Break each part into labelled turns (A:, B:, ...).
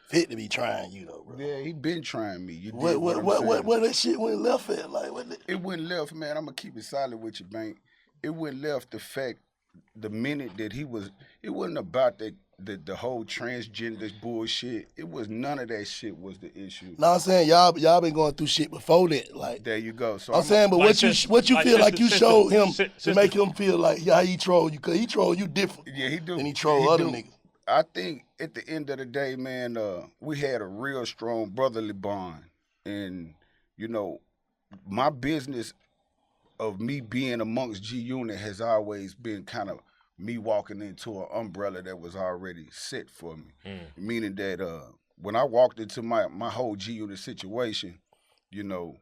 A: fit to be trying you though, bro.
B: Yeah, he been trying me. You
A: What
B: dig what I'm saying?
A: what that shit went left at? Like what?
B: It went left, man. I'm gonna keep it solid with you, Bank. It went left the fact the minute that he was. It wasn't about the whole transgender bullshit. It was none of that shit was the issue.
A: No, I'm saying y'all been going through shit before that. Like
B: There you go. So
A: I'm saying, but what you feel like you showed him to make
C: sister.
A: him feel like how he troll you? Cause he troll you different.
B: Yeah, he do.
A: than he troll other
B: do.
A: niggas.
B: I think at the end of the day, man, we had a real strong brotherly bond, and you know, my business of me being amongst G Unit has always been kind of me walking into an umbrella that was already set for me. Meaning that when I walked into my whole G Unit situation, you know,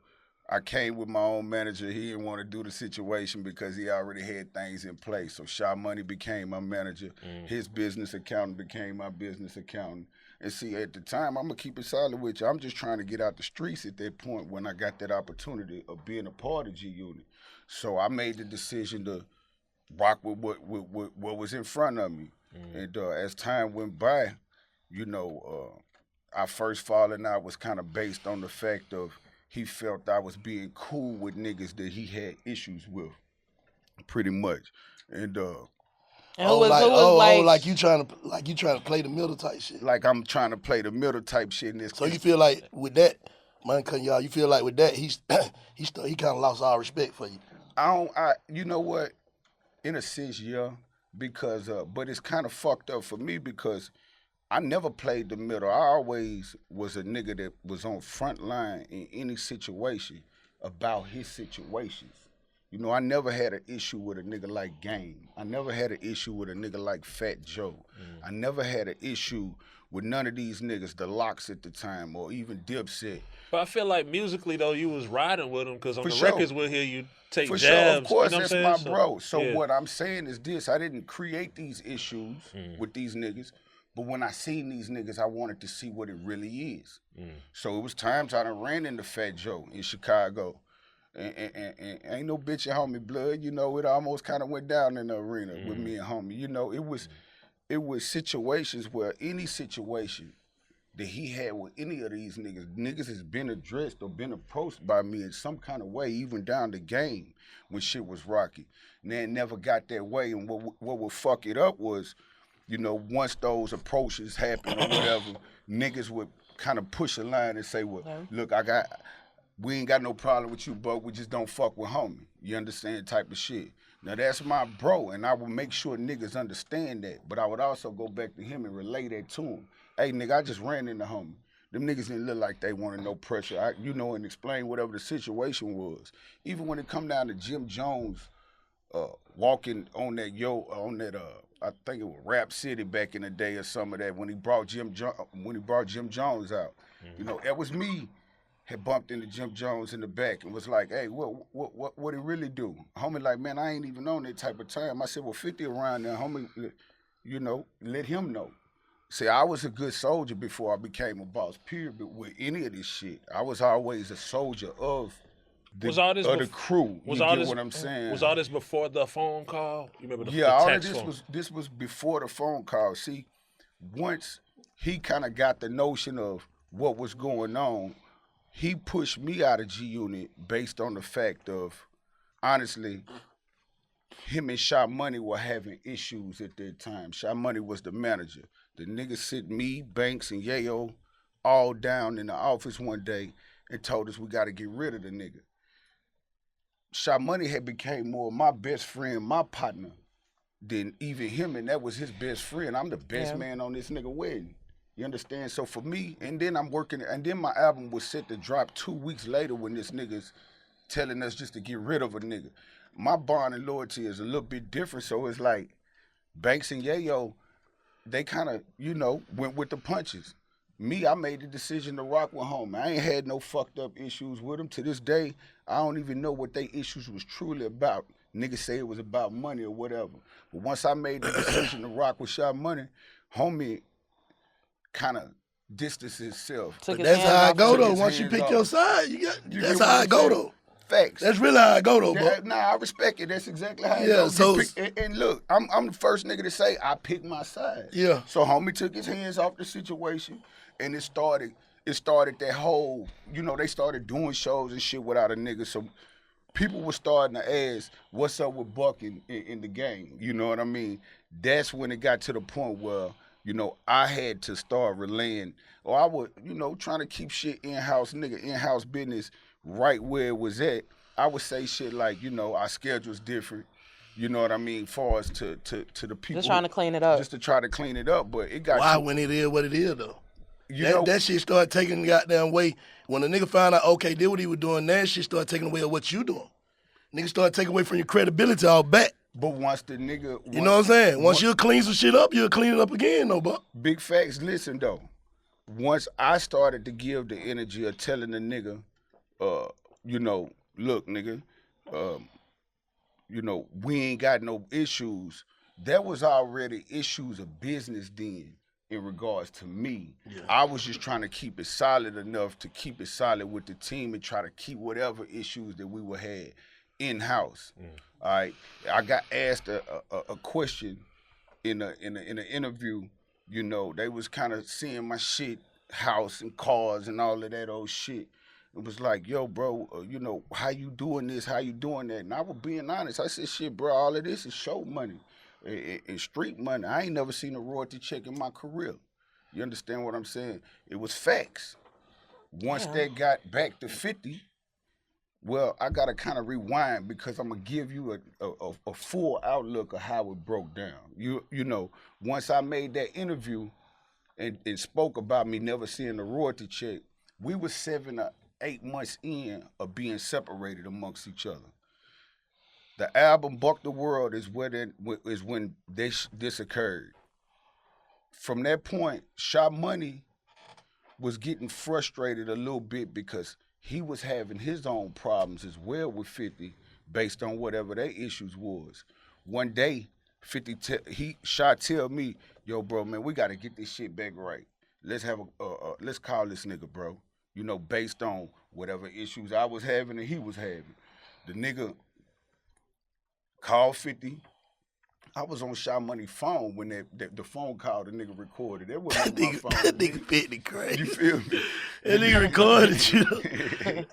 B: I came with my own manager. He didn't want to do the situation because he already had things in place. So Sha Money became my manager. His business accountant became my business accountant. And see, at the time, I'm going to keep it solid with you. I'm just trying to get out the streets at that point when I got that opportunity of being a part of G Unit. So I made the decision to rock with what was in front of me. And as time went by, you know, our first falling out was kind of based on the fact of he felt I was being cool with niggas that he had issues with, pretty much. And
A: like you trying to play the middle type shit.
B: like I'm trying to play the middle type shit in this.
A: So you feel like with that, man, cutting y'all, you feel like with that he kind of lost all respect for you.
B: You know what? In a sense, yeah, because but it's kind of fucked up for me because I never played the middle. I always was a nigga that was on front line in any situation about his situations. You know, I never had an issue with a nigga like Game. I never had an issue with a nigga like Fat Joe. I never had an issue with none of these niggas, the Locks at the time, or even Dipset.
C: But I feel like musically though, you was riding with him because on
B: For
C: the
B: sure.
C: records we'll hear you take
B: For
C: jabs.
B: sure, of course,
C: you know
B: that's
C: what I'm
B: my
C: saying?
B: bro. So
C: yeah.
B: what I'm saying is this: I didn't create these issues with these niggas, but when I seen these niggas, I wanted to see what it really is. So it was times I done ran into Fat Joe in Chicago, and ain't no bitch and homie blood. You know, it almost kind of went down in the arena with me and homie. You know, it was situations where any situation that he had with any of these niggas has been addressed or been approached by me in some kind of way, even down the game when shit was rocky. And they never got that way. And what would fuck it up was, you know, once those approaches happened or whatever, niggas would kind of push a line and say, well, look, we ain't got no problem with you, but we just don't fuck with homie. You understand, type of shit. Now that's my bro, and I would make sure niggas understand that. But I would also go back to him and relay that to him. Hey, nigga, I just ran into homie. Them niggas didn't look like they wanted no pressure. And explain whatever the situation was. Even when it come down to Jim Jones walking on that I think it was Rap City back in the day or some of that when he brought Jim Jones out. You know, that was me. Had bumped into Jim Jones in the back and was like, hey, what he really do? Homie like, man, I ain't even on that type of time. I said, well, 50 around there, homie, you know, let him know. See, I was a good soldier before I became a boss, period, but with any of this shit. I was always a soldier of the crew. You get what I'm saying?
C: Was all this before the phone call? You remember the
B: all of
C: text
B: this
C: phone?
B: this was before the phone call. See, once he kind of got the notion of what was going on, he pushed me out of G Unit based on the fact of, honestly, him and Sha Money were having issues at that time. Sha Money was the manager. The niggas sit me, Banks, and Yayo all down in the office one day and told us we got to get rid of the nigga. Sha Money had became more my best friend, my partner, than even him, and that was his best friend. I'm the best man on this nigga wedding. You understand? So for me, and then I'm working, and then my album was set to drop 2 weeks later when this nigga's telling us just to get rid of a nigga. My bond and loyalty is a little bit different, so it's like Banks and Yayo, they kind of, you know, went with the punches. Me, I made the decision to rock with homie. I ain't had no fucked up issues with them. To this day, I don't even know what they issues was truly about. Niggas say it was about money or whatever. But once I made the decision to rock with Sha Money, homie kind of distanced himself.
A: That's how I go though. Once you pick your side, that's how I go though.
B: Facts.
A: That's really how I go though, bro.
B: Nah, I respect it. That's exactly how it goes.
A: So
B: and look, I'm the first nigga to say I picked my side.
A: Yeah.
B: So homie took his hands off the situation, and it started that whole, they started doing shows and shit without a nigga. So people were starting to ask, what's up with Buck in the game? You know what I mean? That's when it got to the point where, I had to start relaying, or I would, trying to keep shit in-house business right where it was at. I would say shit like, our schedule's different. You know what I mean? Far as to the people.
D: Just trying to clean it up.
B: Just to try to clean it up, but it got.
A: Why when it is what it is though? That shit started taking the goddamn way. When the nigga found out, okay, did what he was doing, that shit started taking away of what you doing. Nigga started taking away from your credibility all back.
B: But once the nigga...
A: You know what I'm saying? Once you'll clean some shit up, you'll clean it up again, though, Buck.
B: Big facts, listen, though. Once I started to give the energy of telling the nigga, look, nigga, we ain't got no issues. There was already issues of business then in regards to me. Yeah. I was just trying to keep it solid enough to keep it solid with the team and try to keep whatever issues that we would have in-house. All right. I got asked a question in an interview. They was kind of seeing my shit, house and cars and all of that old shit. It was like, yo, bro, how you doing this? How you doing that? And I was being honest. I said, shit, bro, all of this is show money and street money. I ain't never seen a royalty check in my career. You understand what I'm saying? It was facts. Once that got back to 50, well, I got to kind of rewind because I'm going to give you a full outlook of how it broke down. Once I made that interview and spoke about me never seeing a royalty check, we were 7 or 8 months in of being separated amongst each other. The album Buck the World is when this occurred. From that point, Sha Money was getting frustrated a little bit because he was having his own problems as well with 50 based on whatever their issues was. One day, Sha tell me, yo, bro, man, we got to get this shit back right. Let's call this nigga, bro. Based on whatever issues I was having and he was having. The nigga called 50. I was on Sha Money phone when the phone call the nigga recorded. That wasn't my phone.
A: That nigga 50 crazy.
B: You feel me?
A: That nigga recorded you.
B: The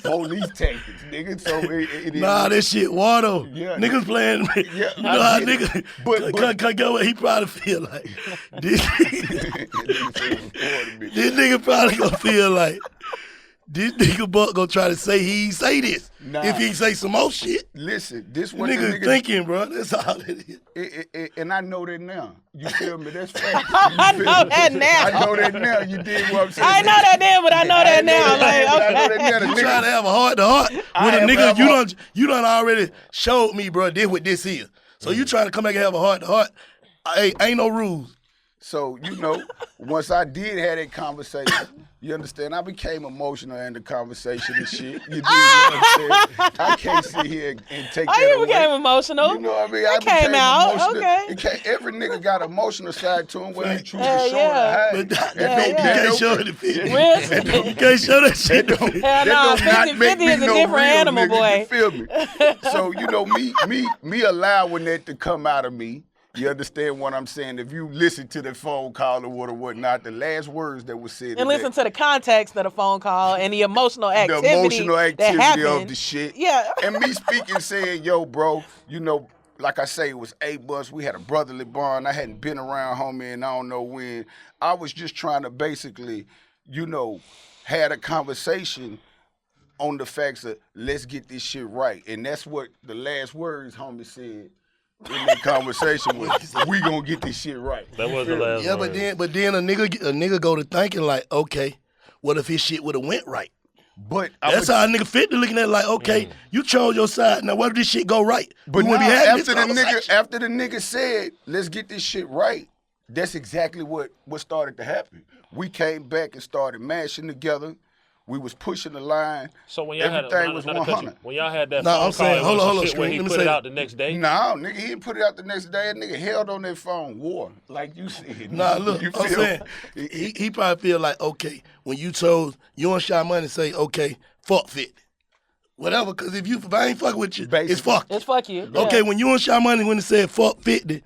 B: police tactics, nigga. So it is.
A: Nah, that shit water.
B: Yeah,
A: niggas playing.
B: Yeah,
A: you know how nigga. But get what he probably feel like. This nigga probably gonna feel like. This nigga Buck gonna try to say he ain't say this.
B: Nah.
A: If he say some more shit.
B: Listen, this what
A: nigga thinking, bro. That's all it is.
B: And I know that now. You feel me? That's fact.
D: I know that now.
B: I know that now. You did what I'm saying.
D: I know that then, but I know that now.
B: I know that now.
A: You trying to have a heart-to-heart with a nigga you done already showed me, bro, this what this is. So you trying to come back and have a heart-to-heart. Ain't no rules.
B: So, once I did have that conversation, you understand, I became emotional in the conversation and shit. You dig what I'm saying? I can't sit here and take that
D: you
B: away.
D: became emotional.
B: You know what I mean?
D: That came out.
B: Emotional.
D: Okay.
B: Every nigga got an emotional side to him whether he choose to show
D: yeah.
B: it or hide.
A: You can't show it to
D: Real-
A: You can't show that shit.
D: Hell no, 50 is a different animal,
B: nigga,
D: boy.
B: You feel me? So, me allowing that to come out of me, you understand what I'm saying? If you listen to the phone call or whatnot, the last words that were said.
D: And listen to the context of the phone call and the emotional activity.
B: That
D: happened.
B: of the shit.
D: Yeah.
B: And me speaking saying, yo, bro, like I say, it was 8 months. We had a brotherly bond. I hadn't been around homie and I don't know when. I was just trying to basically, had a conversation on the facts of let's get this shit right. And that's what the last words homie said. In that conversation was, we gonna get this shit right.
C: That was the last one.
A: Yeah, but then a nigga go to thinking like, okay, what if his shit would have went right?
B: But
A: that's how a nigga fit to looking at it like, okay, you chose your side. Now what if this shit go right?
B: But
A: we
B: now,
A: be having
B: after the nigga said, let's get this shit right, that's exactly what started to happen. We came back and started mashing together. We was pushing the line.
C: So when y'all
B: everything was 100.
C: When y'all had that
A: No,
C: phone
A: I'm saying,
C: call,
A: hold on,
C: shit where he put it out the next day?
B: No, nigga, he didn't put it out the next day. That nigga held on that phone, war, like you said.
A: Nah, look, I'm saying, he probably feel like, okay, when you chose, you and Sha Money say, okay, fuck 50. Whatever, because if I ain't fucking with you,
B: Basically.
A: it's fuck.
D: It's fuck you. Yeah.
A: Okay, when you and Sha Money when it said fuck 50,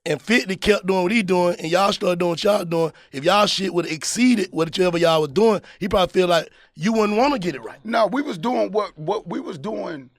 A: and 50 kept doing what he doing, and y'all started doing what y'all doing, if y'all shit would have exceeded whatever y'all was doing, he probably feel like you wouldn't want to get it right.
B: No, we was doing what we was doing,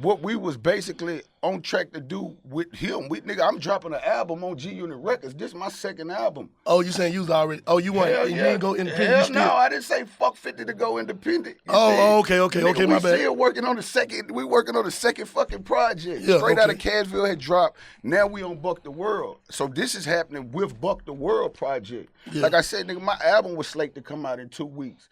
B: what we was basically on track to do with him. Nigga, I'm dropping an album on G Unit Records. This is my second album.
A: Oh, you saying you was already? Oh, you want? You didn't go independent?
B: Hell no, I didn't say fuck 50 to go independent.
A: Okay,
B: Nigga,
A: my bad.
B: We still working on the second. We working on the second fucking project.
A: Yeah,
B: Straight out of Cashville had dropped. Now we on Buck the World. So this is happening with Buck the World project.
A: Yeah.
B: Like I said, nigga, my album was slated to come out in 2 weeks.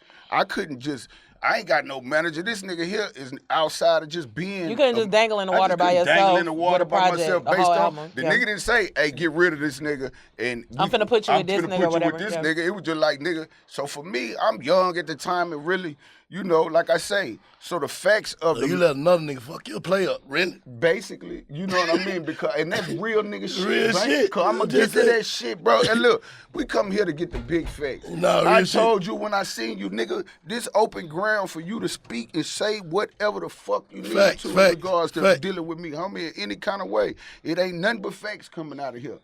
B: I ain't got no manager. This nigga here is outside of just being.
D: You couldn't just dangle in the water by yourself.
B: Dangle in the water
D: with a
B: by
D: project,
B: myself
D: a
B: based
D: whole
B: on
D: album.
B: the
D: Yeah.
B: nigga didn't say, "Hey, get rid of this nigga." And
D: I'm finna put you with this nigga or whatever.
B: This
D: Yeah.
B: nigga. It was just like nigga. So for me, I'm young at the time, and really, you know, like I say. So the facts of
A: So you let another nigga fuck your play up, really?
B: basically, you know what I mean? Because and that's real nigga shit,
A: Real
B: right?
A: shit.
B: Cause I'm gonna get to that shit, bro. And look, we come here to get the big facts.
A: Nah, real
B: I
A: shit.
B: told you when I seen you, nigga, this open ground for you to speak and say whatever the fuck you need
A: Facts,
B: to in
A: facts,
B: regards to
A: facts.
B: dealing with me, homie, in any kind of way. It ain't nothing but facts coming out of here.